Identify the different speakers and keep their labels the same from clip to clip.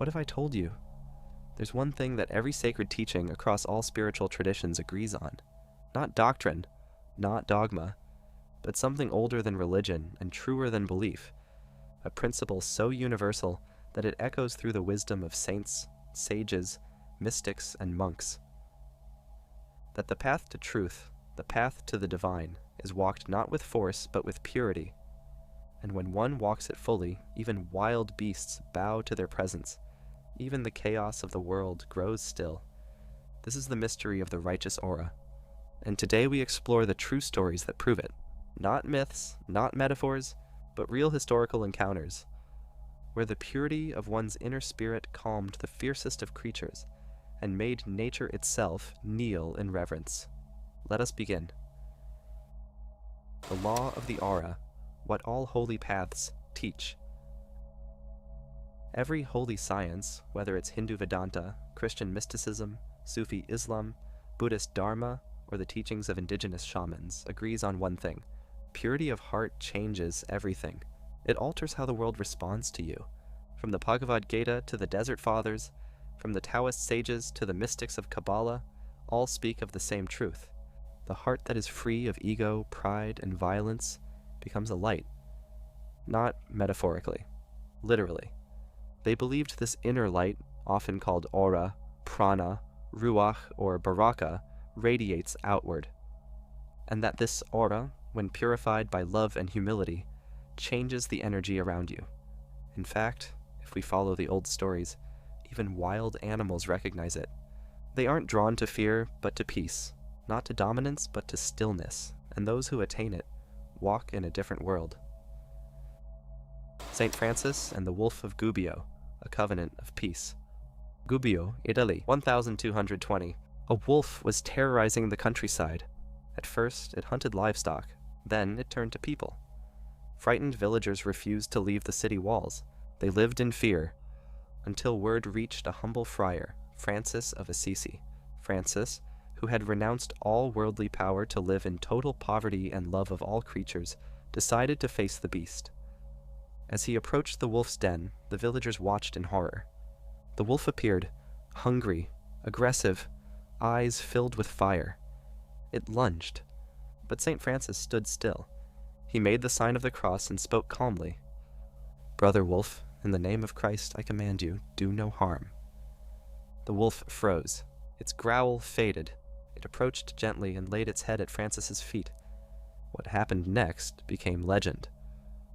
Speaker 1: What if I told you? There's one thing that every sacred teaching across all spiritual traditions agrees on. Not doctrine, not dogma, but something older than religion and truer than belief. A principle so universal that it echoes through the wisdom of saints, sages, mystics, and monks. That the path to truth, the path to the divine, is walked not with force but with purity. And when one walks it fully, even wild beasts bow to their presence. Even the chaos of the world grows still. This is the mystery of the righteous aura. And today we explore the true stories that prove it. Not myths, not metaphors, but real historical encounters, where the purity of one's inner spirit calmed the fiercest of creatures and made nature itself kneel in reverence. Let us begin. The law of the aura, what all holy paths teach. Every holy science, whether it's Hindu Vedanta, Christian mysticism, Sufi Islam, Buddhist Dharma, or the teachings of indigenous shamans, agrees on one thing. Purity of heart changes everything. It alters how the world responds to you. From the Bhagavad Gita to the Desert Fathers, from the Taoist sages to the mystics of Kabbalah, all speak of the same truth. The heart that is free of ego, pride, and violence becomes a light. Not metaphorically, literally. They believed this inner light, often called aura, prana, ruach, or baraka, radiates outward, and that this aura, when purified by love and humility, changes the energy around you. In fact, if we follow the old stories, even wild animals recognize it. They aren't drawn to fear, but to peace, not to dominance, but to stillness, and those who attain it walk in a different world. Saint Francis and the Wolf of Gubbio, a covenant of peace. Gubbio, Italy, 1220. A wolf was terrorizing the countryside. At first, it hunted livestock. Then it turned to people. Frightened villagers refused to leave the city walls. They lived in fear, until word reached a humble friar, Francis of Assisi. Francis, who had renounced all worldly power to live in total poverty and love of all creatures, decided to face the beast. As he approached the wolf's den, the villagers watched in horror. The wolf appeared, hungry, aggressive, eyes filled with fire. It lunged, but St. Francis stood still. He made the sign of the cross and spoke calmly. "Brother wolf, in the name of Christ I command you, do no harm." The wolf froze. Its growl faded. It approached gently and laid its head at Francis's feet. What happened next became legend.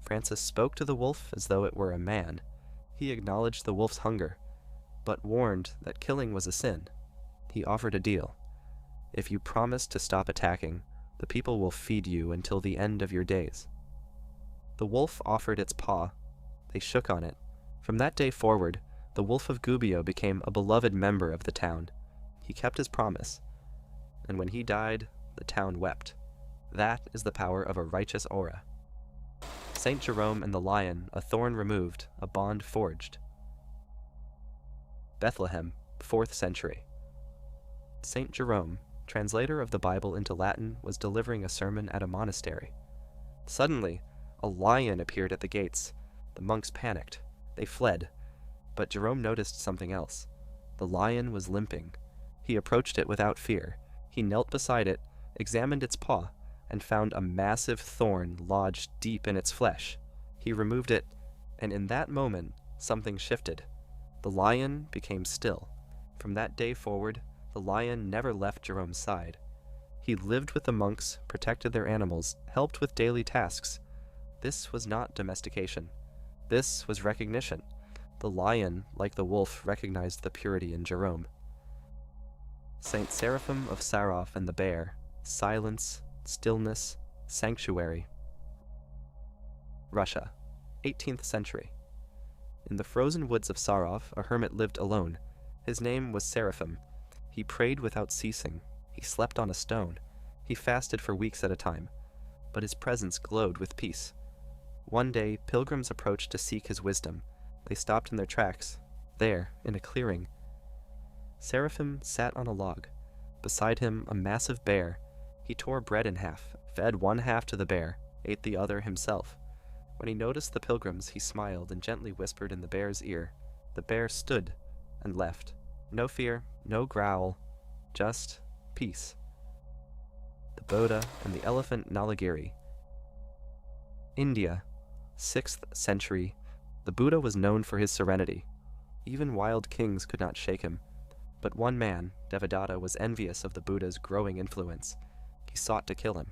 Speaker 1: Francis spoke to the wolf as though it were a man. He acknowledged the wolf's hunger, but warned that killing was a sin. He offered a deal. If you promise to stop attacking, the people will feed you until the end of your days. The wolf offered its paw. They shook on it. From that day forward, the Wolf of Gubbio became a beloved member of the town. He kept his promise, and when he died, the town wept. That is the power of a righteous aura. Saint Jerome and the lion, a thorn removed, a bond forged. Bethlehem, 4th century. Saint Jerome, translator of the Bible into Latin, was delivering a sermon at a monastery. Suddenly, a lion appeared at the gates. The monks panicked. They fled. But Jerome noticed something else. The lion was limping. He approached it without fear. He knelt beside it, examined its paw, and found a massive thorn lodged deep in its flesh. He removed it, and in that moment, something shifted. The lion became still. From that day forward, the lion never left Jerome's side. He lived with the monks, protected their animals, helped with daily tasks. This was not domestication. This was recognition. The lion, like the wolf, recognized the purity in Jerome. Saint Seraphim of Sarov and the bear, silence, stillness, sanctuary. Russia, 18th century. In the frozen woods of Sarov, a hermit lived alone. His name was Seraphim. He prayed without ceasing. He slept on a stone. He fasted for weeks at a time. But his presence glowed with peace. One day, pilgrims approached to seek his wisdom. They stopped in their tracks. There, in a clearing, Seraphim sat on a log. Beside him, a massive bear. He tore bread in half, fed one half to the bear, ate the other himself. When he noticed the pilgrims, he smiled and gently whispered in the bear's ear, The bear stood and left. No fear, no growl, just peace. The Buddha and the elephant Nalagiri. India, 6th century. The Buddha was known for his serenity. Even wild kings could not shake him. But one man, Devadatta, was envious of the Buddha's growing influence. He sought to kill him.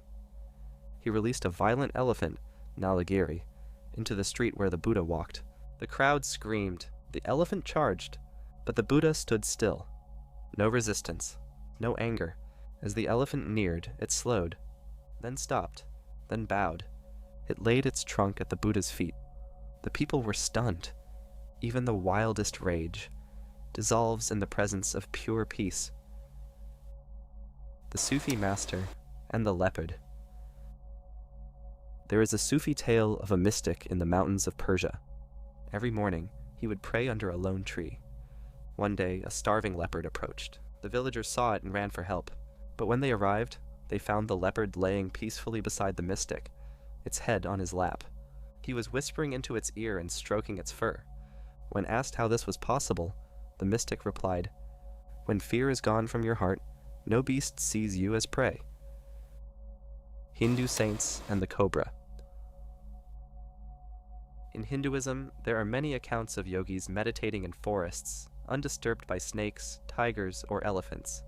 Speaker 1: He released a violent elephant, Nalagiri, into the street where the Buddha walked. The crowd screamed. The elephant charged, but the Buddha stood still. No resistance, no anger. As the elephant neared, it slowed, then stopped, then bowed. It laid its trunk at the Buddha's feet. The people were stunned. Even the wildest rage dissolves in the presence of pure peace. The Sufi master and the leopard. There is a Sufi tale of a mystic in the mountains of Persia. Every morning, he would pray under a lone tree. One day, a starving leopard approached. The villagers saw it and ran for help. But when they arrived, they found the leopard laying peacefully beside the mystic, its head on his lap. He was whispering into its ear and stroking its fur. When asked how this was possible, the mystic replied, "When fear is gone from your heart, no beast sees you as prey." Hindu saints and the Cobra. In Hinduism, there are many accounts of yogis meditating in forests, undisturbed by snakes, tigers, or elephants.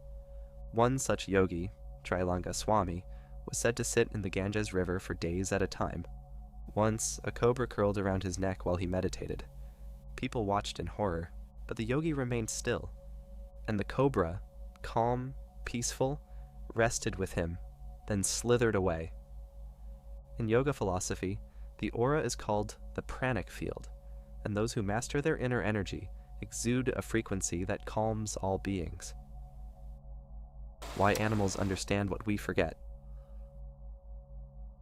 Speaker 1: One such yogi, Trilanga Swami, was said to sit in the Ganges River for days at a time. Once, a cobra curled around his neck while he meditated. People watched in horror, but the yogi remained still, and the cobra, calm, peaceful, rested with him, then slithered away. In yoga philosophy, the aura is called the pranic field, and those who master their inner energy exude a frequency that calms all beings. Why animals understand what we forget.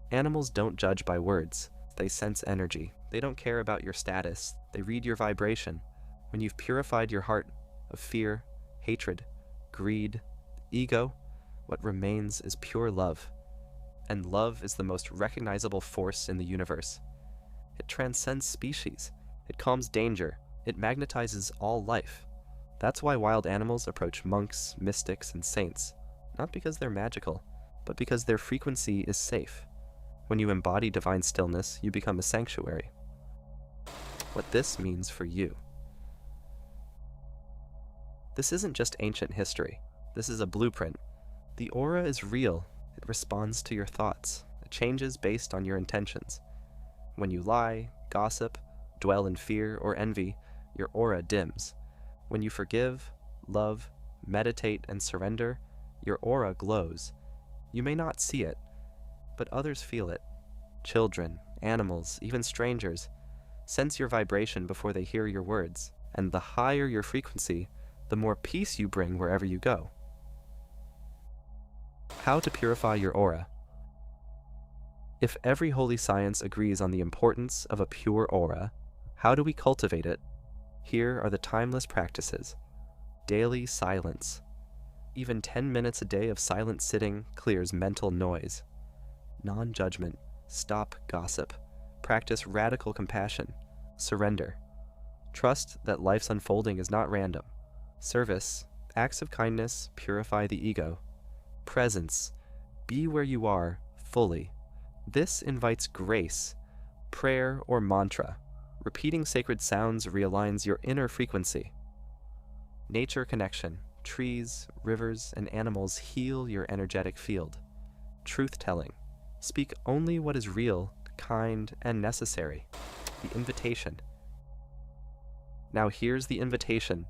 Speaker 1: Animals don't judge by words. They sense energy. They don't care about your status. They read your vibration. When you've purified your heart of fear, hatred, greed, ego, what remains is pure love. And love is the most recognizable force in the universe. It transcends species. It calms danger. It magnetizes all life. That's why wild animals approach monks, mystics, and saints, not because they're magical, but because their frequency is safe. When you embody divine stillness, you become a sanctuary. What this means for you. This isn't just ancient history. This is a blueprint. The aura is real. It responds to your thoughts. It changes based on your intentions. When you lie, gossip, dwell in fear or envy, your aura dims. When you forgive, love, meditate, and surrender, your aura glows. You may not see it, but others feel it. Children, animals, even strangers sense your vibration before they hear your words, and the higher your frequency, the more peace you bring wherever you go. How to purify your aura. If every holy science agrees on the importance of a pure aura, how do we cultivate it? Here are the timeless practices. Daily silence. Even 10 minutes a day of silent sitting clears mental noise. Non-judgment. Stop gossip. Practice radical compassion. Surrender. Trust that life's unfolding is not random. Service. Acts of kindness purify the ego. Presence. Be where you are, fully. This invites grace. Prayer or mantra. Repeating sacred sounds realigns your inner frequency. Nature connection. Trees, rivers, and animals heal your energetic field. Truth-telling. Speak only what is real, kind, and necessary. The invitation. Now here's the invitation.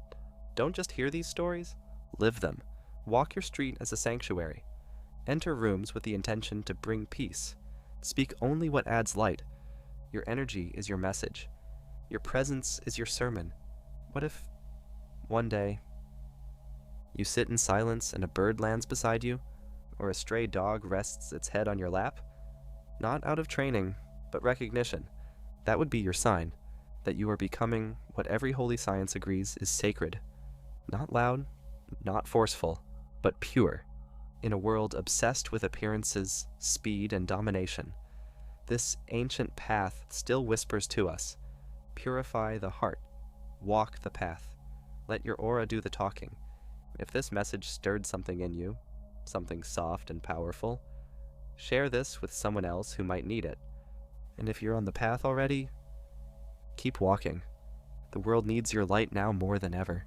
Speaker 1: Don't just hear these stories, live them. Walk your street as a sanctuary. Enter rooms with the intention to bring peace. Speak only what adds light. Your energy is your message. Your presence is your sermon. What if, one day, you sit in silence and a bird lands beside you, or a stray dog rests its head on your lap? Not out of training, but recognition. That would be your sign, that you are becoming what every holy science agrees is sacred. Not loud, not forceful, but pure. In a world obsessed with appearances, speed, and domination, this ancient path still whispers to us, purify the heart, Walk the path. Let your aura do the talking. If this message stirred something in you, something soft and powerful, share this with someone else who might need it. And if you're on the path already, keep walking. The world needs your light now more than ever.